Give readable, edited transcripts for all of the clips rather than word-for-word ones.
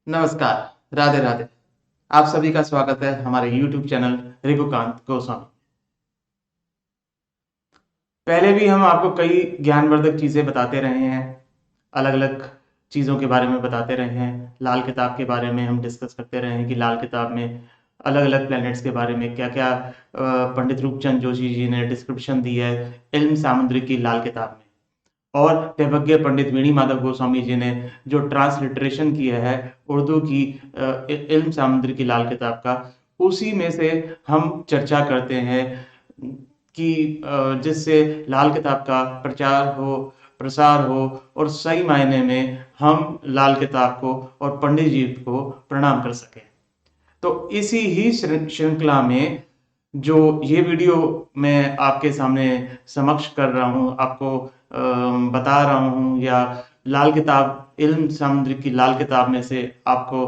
नमस्कार, राधे राधे। आप सभी का स्वागत है हमारे YouTube चैनल रिपुकांत गोस्वामी। पहले भी हम आपको कई ज्ञानवर्धक चीज़ें बताते रहे हैं, अलग-अलग चीज़ों के बारे में बताते रहे हैं। लाल किताब के बारे में हम डिस्कस करते रहे हैं कि लाल किताब में अलग-अलग प्लैनेट्स के बारे में क्या-क्या पंडित रूपचंद जोशी जी ने डिस्क्रिप्शन दी है इल्म सामुद्रिक की लाल किताब में। और देवज्ञ पंडित वेणी माधव गोस्वामी जी ने जो ट्रांसलिटरेशन किया है उर्दू की इल्म सामुद्री की लाल किताब का, उसी में से हम चर्चा करते हैं कि जिससे लाल किताब का प्रचार हो, प्रसार हो और सही मायने में हम लाल किताब को और पंडित जी को प्रणाम कर सकें। तो इसी ही श्रृंखला में जो ये वीडियो मैं आपके सामने समक्ष कर रहा हूँ, आपको बता रहा हूँ या लाल किताब इल्म सामुद्रिक की लाल किताब में से आपको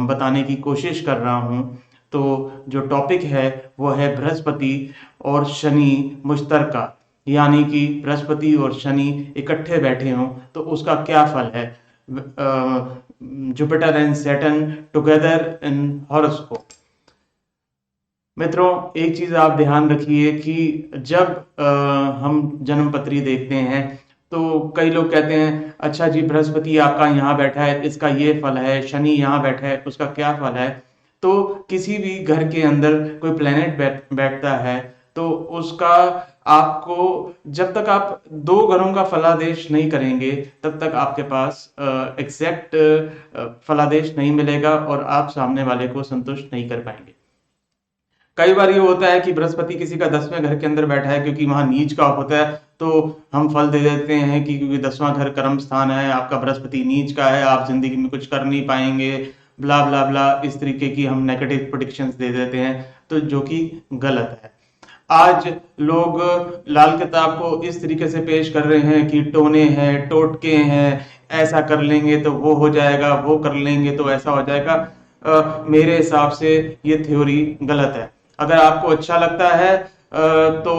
बताने की कोशिश कर रहा हूँ। तो जो टॉपिक है वो है बृहस्पति और शनि मुश्तरका, यानी कि बृहस्पति और शनि इकट्ठे बैठे हों तो उसका क्या फल है। Jupiter and Saturn together in horoscope. मित्रों, एक चीज आप ध्यान रखिए कि जब हम जन्मपत्री देखते हैं तो कई लोग कहते हैं अच्छा जी बृहस्पति आपका यहाँ बैठा है इसका ये फल है, शनि यहाँ बैठा है उसका क्या फल है। तो किसी भी घर के अंदर कोई प्लेनेट बैठता है तो उसका आपको, जब तक आप दो घरों का फलादेश नहीं करेंगे तब तक आपके पास एग्जैक्ट फलादेश नहीं मिलेगा और आप सामने वाले को संतुष्ट नहीं कर पाएंगे। कई बार ये होता है कि बृहस्पति किसी का 10वें घर के अंदर बैठा है क्योंकि वहां नीच का होता है, तो हम फल दे देते हैं कि क्योंकि 10वां घर कर्म स्थान है, आपका बृहस्पति नीच का है, आप जिंदगी में कुछ कर नहीं पाएंगे, ब्ला ब्ला ब्ला, इस तरीके की हम नेगेटिव प्रेडिक्शंस दे देते हैं, तो जो कि गलत है। आज लोग लाल किताब को इस तरीके से पेश कर रहे हैं कि टोने हैं, टोटके हैं, ऐसा कर लेंगे तो वो हो जाएगा, वो कर लेंगे तो ऐसा हो जाएगा। मेरे हिसाब से ये थ्योरी गलत है। अगर आपको अच्छा लगता है तो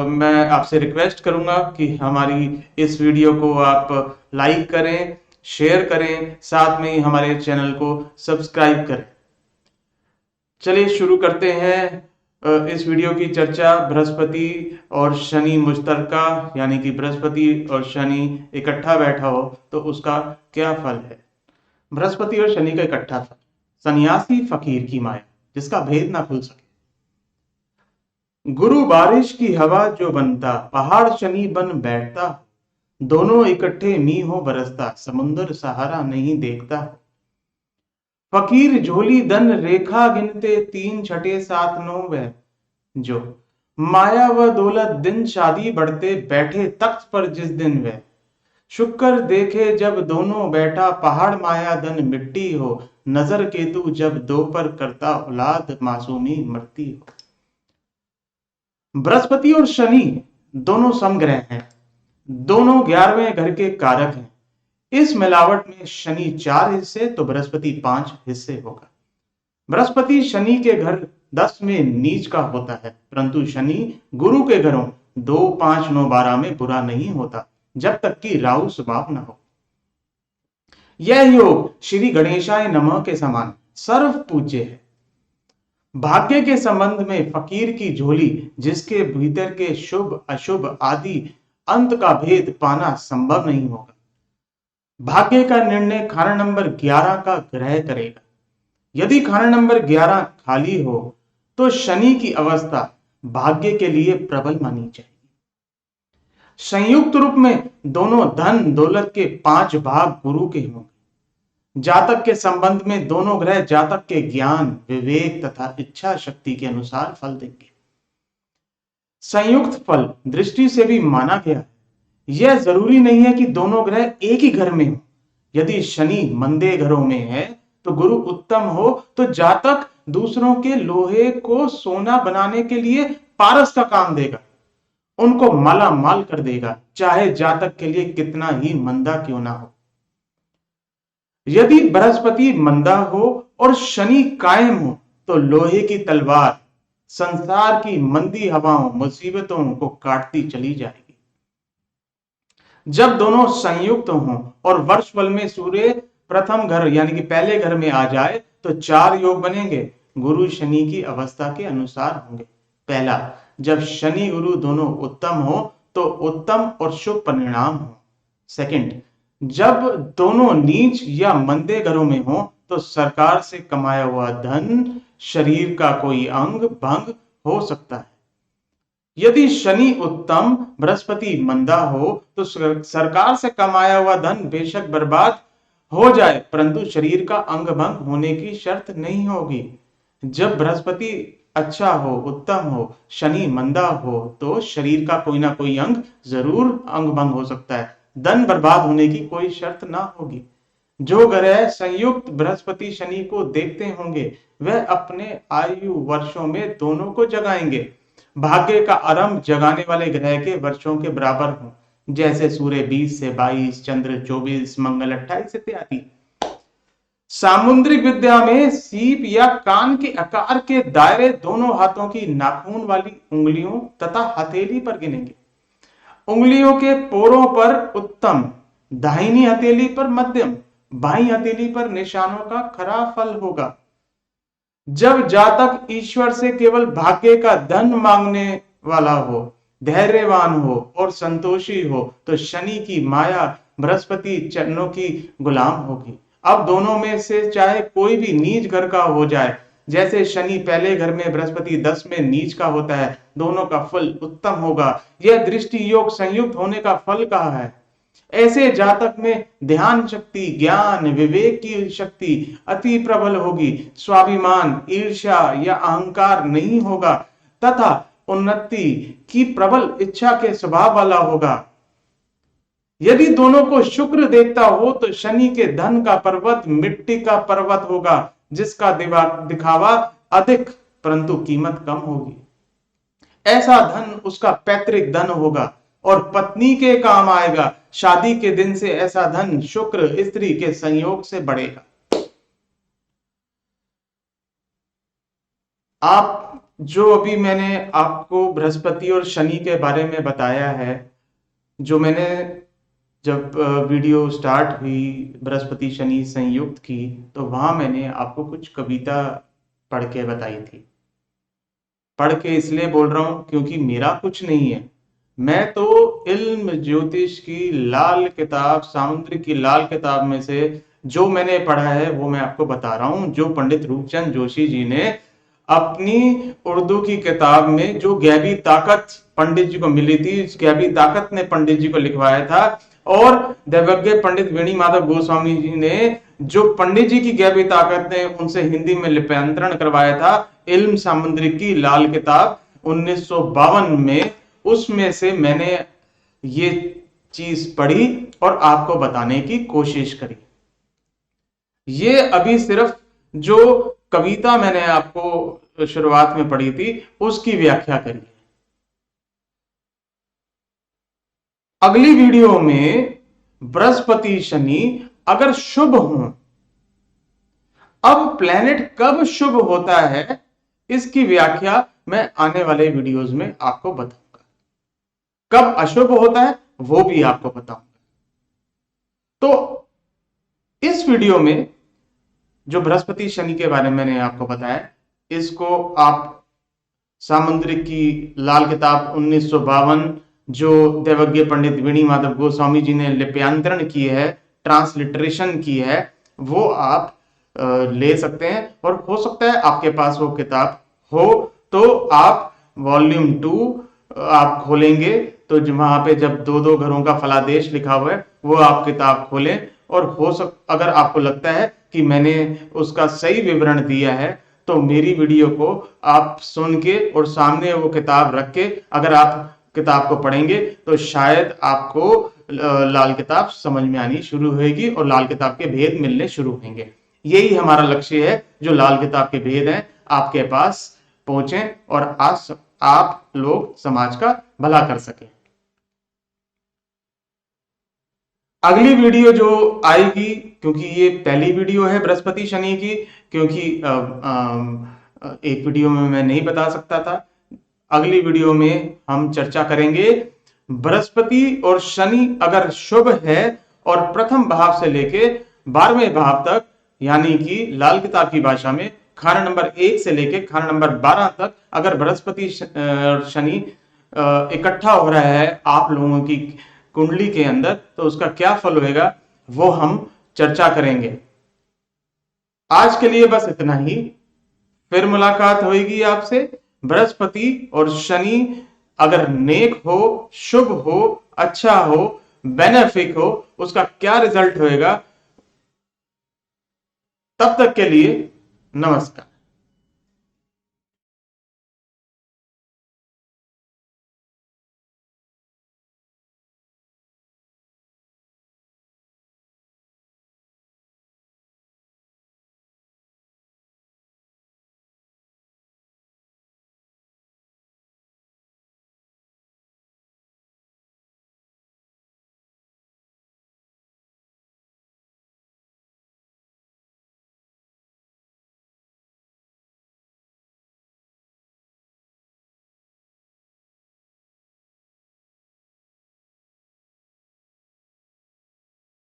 मैं आपसे रिक्वेस्ट करूंगा कि हमारी इस वीडियो को आप लाइक करें, शेयर करें, साथ में ही हमारे चैनल को सब्सक्राइब करें। चलिए शुरू करते हैं इस वीडियो की चर्चा। बृहस्पति और शनि मुश्तरका, यानी कि बृहस्पति और शनि इकट्ठा बैठा हो तो उसका क्या फल है। बृहस्पति और शनि का इकट्ठा फल, सन्यासी फकीर की माया जिसका भेद ना खुल सके। गुरु बारिश की हवा जो बनता, पहाड़ शनि बन बैठता, दोनों इकट्ठे मी हो बरसता, समुंदर सहारा नहीं देखता। फकीर झोली धन रेखा गिनते, 3 छठे 7 9 वह जो, माया व दौलत दिन शादी बढ़ते, बैठे तख्त पर जिस दिन वह। शुक्र देखे जब दोनों बैठा, पहाड़ माया धन मिट्टी हो, नजर केतु जब दो पर करता, औलाद मासूमी मरती हो। बृहस्पति और शनि दोनों समग्रह हैं, दोनों 11वें घर के कारक हैं। इस मिलावट में शनि 4 हिस्से तो बृहस्पति 5 हिस्से होगा। बृहस्पति शनि के घर 10 में नीच का होता है, परंतु शनि गुरु के घरों 2 5 9 12 में बुरा नहीं होता, जब तक कि राहु स्वभाव न हो। यह योग श्री गणेशाय नमः के समान सर्व पूज्य है। भाग्य के संबंध में फकीर की झोली, जिसके भीतर के शुभ अशुभ आदि अंत का भेद पाना संभव नहीं होगा। भाग्य का निर्णय खाना नंबर 11 का ग्रह करेगा। यदि खाना नंबर 11 खाली हो तो शनि की अवस्था भाग्य के लिए प्रबल मानी जाएगी। संयुक्त रूप में दोनों धन दौलत के 5 भाग गुरु के होंगे। जातक के संबंध में दोनों ग्रह जातक के ज्ञान, विवेक तथा इच्छा शक्ति के अनुसार फल देंगे। संयुक्त फल दृष्टि से भी माना गया है। यह जरूरी नहीं है कि दोनों ग्रह एक ही घर में हो। यदि शनि मंदे घरों में है तो गुरु उत्तम हो तो जातक दूसरों के लोहे को सोना बनाने के लिए पारस का काम देगा, उनको माला माल कर देगा, चाहे जातक के लिए कितना ही मंदा क्यों ना हो। यदि बृहस्पति मंदा हो और शनि कायम हो तो लोहे की तलवार संसार की मंदी हवाओं मुसीबतों को काटती चली जाएगी। जब दोनों संयुक्त हों और वर्ष फल में सूर्य प्रथम घर यानी कि पहले घर में आ जाए तो 4 योग बनेंगे, गुरु शनि की अवस्था के अनुसार होंगे। पहला, जब शनि गुरु दोनों उत्तम हो तो उत्तम और शुभ परिणाम हो। सेकंड, जब दोनों नीच या मंदे घरों में हो तो सरकार से कमाया हुआ धन, शरीर का कोई अंग भंग हो सकता है। यदि शनि उत्तम, बृहस्पति मंदा हो तो सरकार से कमाया हुआ धन बेशक बर्बाद हो जाए परंतु शरीर का अंग भंग होने की शर्त नहीं होगी। जब बृहस्पति अच्छा हो, उत्तम हो, शनि मंदा हो तो शरीर का कोई ना कोई अंग जरूर अंग भंग हो सकता है, धन बर्बाद होने की कोई शर्त ना होगी। जो ग्रह संयुक्त बृहस्पति शनि को देखते होंगे वह अपने आयु वर्षों में दोनों को जगाएंगे। भाग्य का आरंभ जगाने वाले ग्रह के वर्षों के बराबर हो, जैसे सूर्य 20 से 22, चंद्र 24, मंगल 28 इत्यादि। सामुद्रिक विद्या में सीप या कान के आकार के दायरे दोनों हाथों की नाखून वाली उंगलियों तथा हथेली पर गिनेंगे। उंगलियों के पोरों पर उत्तम, दाहिनी हथेली पर मध्यम, बाईं हथेली पर निशानों का खरा फल होगा। जब जातक ईश्वर से केवल भाग्य का धन मांगने वाला हो, धैर्यवान हो और संतोषी हो तो शनि की माया बृहस्पति चरणों की गुलाम होगी। अब दोनों में से चाहे कोई भी नीच घर का हो जाए, जैसे शनि पहले घर में, बृहस्पति 10 में नीच का होता है, दोनों का फल उत्तम होगा। यह दृष्टि योग संयुक्त होने का फल कहा है। ऐसे जातक में ध्यान शक्ति, ज्ञान, विवेक की शक्ति अति प्रबल होगी, स्वाभिमान, ईर्ष्या या अहंकार नहीं होगा तथा उन्नति की प्रबल इच्छा के स्वभाव वाला होगा। यदि दोनों को शुक्र देखता हो तो शनि के धन का पर्वत मिट्टी का पर्वत होगा, जिसका दिखावा अधिक परंतु कीमत कम होगी। ऐसा धन उसका पैतृक धन होगा और पत्नी के काम आएगा। शादी के दिन से ऐसा धन शुक्र स्त्री के संयोग से बढ़ेगा। आप जो अभी मैंने आपको बृहस्पति और शनि के बारे में बताया है, जो मैंने जब वीडियो स्टार्ट हुई बृहस्पति शनि संयुक्त की तो वहां मैंने आपको कुछ कविता पढ़ के बताई थी। पढ़ के इसलिए बोल रहा हूं क्योंकि मेरा कुछ नहीं है, मैं तो इल्म ज्योतिष की लाल किताब, सामुद्रिक की लाल किताब में से जो मैंने पढ़ा है वो मैं आपको बता रहा हूं। जो पंडित रूपचंद जोशी जी ने अपनी उर्दू की किताब में, जो गैबी ताकत पंडित जी को मिली थी, उस गैबी ताकत ने पंडित जी को लिखवाया था, और दैवज्ञ पंडित वेणी माधव गोस्वामी जी ने जो पंडित जी की गैबी ताकत ने उनसे हिंदी में लिप्यांतरण करवाया था, इल्म सामुद्रिक की लाल किताब 1952 में, उसमें से मैंने ये चीज पढ़ी और आपको बताने की कोशिश करी। ये अभी सिर्फ जो कविता मैंने आपको शुरुआत में पढ़ी थी उसकी व्याख्या करी। अगली वीडियो में बृहस्पति शनि अगर शुभ हो, अब प्लेनेट कब शुभ होता है इसकी व्याख्या मैं आने वाले वीडियोस में आपको बताऊंगा। कब अशुभ होता है वो भी आपको बताऊंगा। तो इस वीडियो में जो बृहस्पति शनि के बारे में मैंने आपको बताया, इसको आप सामुद्रिक की लाल किताब 1952 जो दैवज्ञ पंडित वेणी माधव गोस्वामी जी ने लिप्यांतरण की है, ट्रांसलिटरेशन की है, वो आप ले सकते हैं। और हो सकता है आपके पास वो किताब हो तो आप वॉल्यूम 2 आप खोलेंगे तो वहां पे जब 2-2 घरों का फलादेश लिखा हुआ है वो आप किताब खोलें, और अगर आपको लगता है कि मैंने उसका सही विवरण दिया है तो मेरी वीडियो को आप सुन के और सामने वो किताब रख के अगर आप किताब को पढ़ेंगे तो शायद आपको लाल किताब समझ में आनी शुरू होगी और लाल किताब के भेद मिलने शुरू होंगे। यही हमारा लक्ष्य है, जो लाल किताब के भेद हैं आपके पास पहुंचे और आप लोग समाज का भला कर सकें। अगली वीडियो जो आएगी, क्योंकि ये पहली वीडियो है बृहस्पति शनि की, क्योंकि एक वीडियो में मैं नहीं बता सकता था, अगली वीडियो में हम चर्चा करेंगे बृहस्पति और शनि अगर शुभ है और प्रथम भाव से लेके 12वें भाव तक, यानी कि लाल किताब की भाषा में खाना नंबर 1 से लेके खाना नंबर 12 तक अगर बृहस्पति शनि इकट्ठा हो रहा है आप लोगों की कुंडली के अंदर, तो उसका क्या फल होएगा वो हम चर्चा करेंगे। आज के लिए बस इतना ही, फिर मुलाकात होगी आपसे। बृहस्पति और शनि अगर नेक हो, शुभ हो, अच्छा हो, बेनिफिक हो, उसका क्या रिजल्ट होएगा, तब तक के लिए नमस्कार।